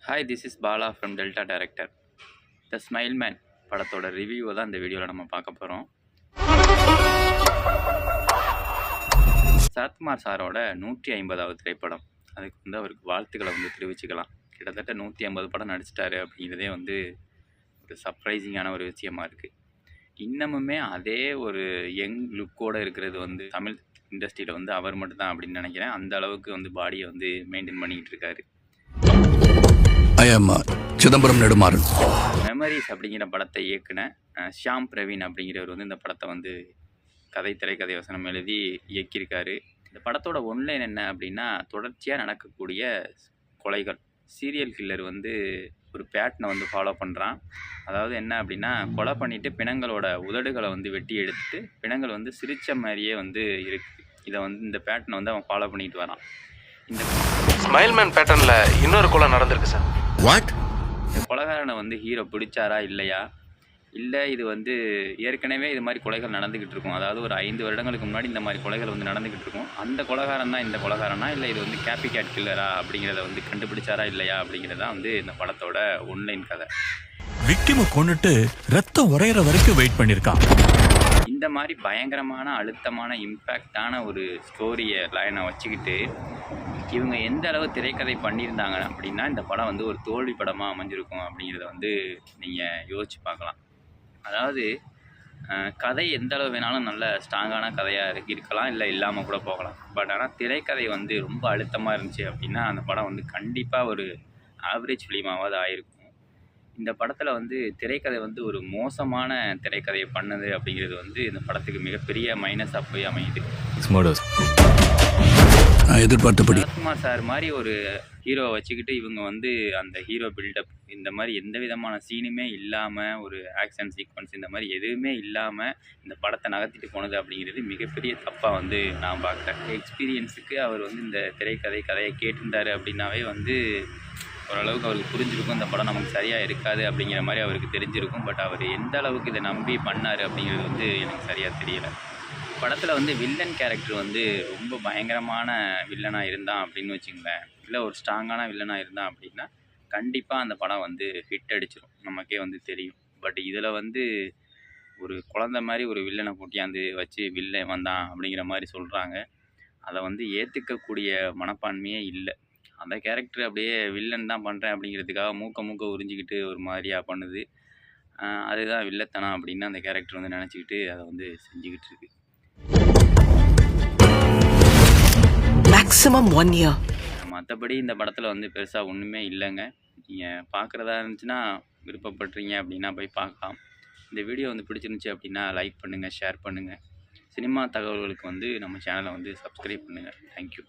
Hi, this is Bala from delta director. The smile man படத்தோட ரிவ்யூவை தான் இந்த வீடியோவில் நம்ம பார்க்க போகிறோம். சரத்குமார் சாரோட 150வது திரைப்படம். அதுக்கு வந்து அவருக்கு வாழ்த்துக்களை வந்து தெரிவிச்சுக்கலாம். கிட்டத்தட்ட 150 படம் நடிச்சிட்டாரு அப்படிங்கிறதே வந்து ஒரு சர்ப்ரைசிங்கான ஒரு விஷயமா இருக்குது. இன்னமுமே அதே ஒரு யங் லுக்கோடு இருக்கிறது வந்து தமிழ் இண்டஸ்ட்ரியில் வந்து அவர் மட்டும்தான் அப்படின்னு நினைக்கிறேன். அந்த அளவுக்கு வந்து பாடியை வந்து மெயின்டைன் பண்ணிக்கிட்டு இருக்காரு. சிதம்பரம் நெடுமாறன். மெமரிஸ் அப்படிங்கிற படத்தை இயக்குன ஷியாம் பிரவீன் அப்படிங்கிறவர் வந்து இந்த படத்தை வந்து திரைக்கதை வசனம் எழுதி இயக்கியிருக்காரு. இந்த படத்தோட ஒன்லைன் என்ன அப்படின்னா, தொடர்ச்சியாக நடக்கக்கூடிய கொலைகள். சீரியல் கில்லர் வந்து ஒரு பேட்டனை வந்து ஃபாலோ பண்ணுறான். அதாவது என்ன அப்படின்னா, கொலை பண்ணிவிட்டு பிணங்களோட உதடுகளை வந்து வெட்டி எடுத்துட்டு பிணங்கள் வந்து சிரித்த மாதிரியே வந்து இருக்குது. இதை வந்து இந்த பேட்டனை வந்து அவன் ஃபாலோ பண்ணிட்டு வரான். இந்த ஸ்மைல் மேன் பேட்டர்னில் இன்னொரு கொலை நடந்திருக்கு சார். வாட்? இந்த கொலைகாரனை வந்து ஹீரோ பிடிச்சாரா இல்லையா, இல்லை இது வந்து ஏற்கனவே இது மாதிரி கொலைகள் நடந்துக்கிட்டு இருக்கும். அதாவது ஒரு 5 வருடங்களுக்கு முன்னாடி இந்த மாதிரி கொலைகள் வந்து நடந்துக்கிட்டு இருக்கும். அந்த கொலைகாரன் தான் இந்த கொலைகாரனா, இல்லை இது வந்து கேப்பி கேட் கில்லரா அப்படிங்கிறத வந்து கண்டுபிடிச்சாரா இல்லையா அப்படிங்கிறதான் வந்து இந்த படத்தோட ஒன்லைன் கதை. விக்டிமை கொண்டுட்டு ரத்தம் உரையிற வரைக்கும் வெயிட் பண்ணியிருக்கான். இந்த மாதிரி பயங்கரமான அழுத்தமான இம்பேக்டான ஒரு ஸ்டோரியை லைனை வச்சுக்கிட்டு இவங்க எந்த அளவு திரைக்கதை பண்ணியிருந்தாங்க அப்படின்னா, இந்த படம் வந்து ஒரு தோல்வி படமாக அமைஞ்சிருக்கும் அப்படிங்கிறத வந்து நீங்கள் யோசிச்சு பார்க்கலாம். அதாவது கதை எந்த அளவு வேணாலும் நல்ல ஸ்ட்ராங்கான கதையாக இருக்கலாம், இல்லை இல்லாமல் கூட போகலாம். பட் ஆனால் திரைக்கதை வந்து ரொம்ப அழுத்தமாக இருந்துச்சு அப்படின்னா அந்த படம் வந்து கண்டிப்பாக ஒரு ஆவரேஜ் ஃபிலிமாவது ஆயிருக்கும். இந்த படத்தில் வந்து திரைக்கதை வந்து ஒரு மோசமான திரைக்கதையை பண்ணுது அப்படிங்கிறது வந்து இந்த படத்துக்கு மிகப்பெரிய மைனஸாக போய் அமையுது. எதிர்பார்த்தபடி சரத்குமார் சார் மாதிரி ஒரு ஹீரோவை வச்சுக்கிட்டு இவங்க வந்து அந்த ஹீரோ பில்டப் இந்த மாதிரி எந்த விதமான சீனுமே இல்லாமல், ஒரு ஆக்ஷன் சீக்வன்ஸ் இந்த மாதிரி எதுவுமே இல்லாமல் இந்த படத்தை நகர்த்திட்டு போனது அப்படிங்கிறது மிகப்பெரிய தப்பாக வந்து நான் பார்க்குறேன். எக்ஸ்பீரியன்ஸுக்கு அவர் வந்து இந்த கதையை கேட்டிருந்தார் அப்படின்னாவே வந்து ஓரளவுக்கு அவருக்கு புரிஞ்சிருக்கும் இந்த படம் நமக்கு சரியாக இருக்காது அப்படிங்கிற மாதிரி அவருக்கு தெரிஞ்சிருக்கும். பட் அவர் எந்த அளவுக்கு இதை நம்பி பண்ணார் அப்படிங்கிறது வந்து எனக்கு சரியாக தெரியலை. படத்தில் வந்து வில்லன் கேரக்டர் வந்து ரொம்ப பயங்கரமான வில்லனாக இருந்தான் அப்படின்னு வச்சுங்களேன், இல்லை ஒரு ஸ்ட்ராங்கான வில்லனாக இருந்தான் அப்படின்னா கண்டிப்பாக அந்த படம் வந்து ஹிட் அடிச்சிடும், நமக்கே வந்து தெரியும். பட் இதில் வந்து ஒரு குழந்தை மாதிரி ஒரு வில்லனை கூட்டியாந்து வச்சு வில்லன் வந்தான் அப்படிங்கிற மாதிரி சொல்கிறாங்க. அதை வந்து ஏற்றுக்கக்கூடிய மனப்பான்மையே இல்லை. அந்த கேரக்டர் அப்படியே வில்லன் தான் பண்ணுறேன் அப்படிங்கிறதுக்காக மூக்க உறிஞ்சிக்கிட்டு ஒரு மாதிரியாக பண்ணுது. அதுதான் வில்லத்தனம் அப்படின்னு அந்த கேரக்டர் வந்து நினச்சிக்கிட்டு அதை வந்து செஞ்சுக்கிட்டு இருக்கு. Maximum 1 year. மற்றபடி இந்த படத்தில் வந்து பெருசாக ஒன்றுமே இல்லைங்க. நீங்கள் பார்க்குறதா இருந்துச்சுன்னா, விருப்பப்படுறீங்க அப்படின்னா போய் பார்க்கலாம். இந்த வீடியோ வந்து பிடிச்சிருந்துச்சி அப்படின்னா லைக் பண்ணுங்கள், ஷேர் பண்ணுங்கள். சினிமா தகவல்களுக்கு வந்து நம்ம சேனலை வந்து சப்ஸ்கிரைப் பண்ணுங்கள். தேங்க்யூ.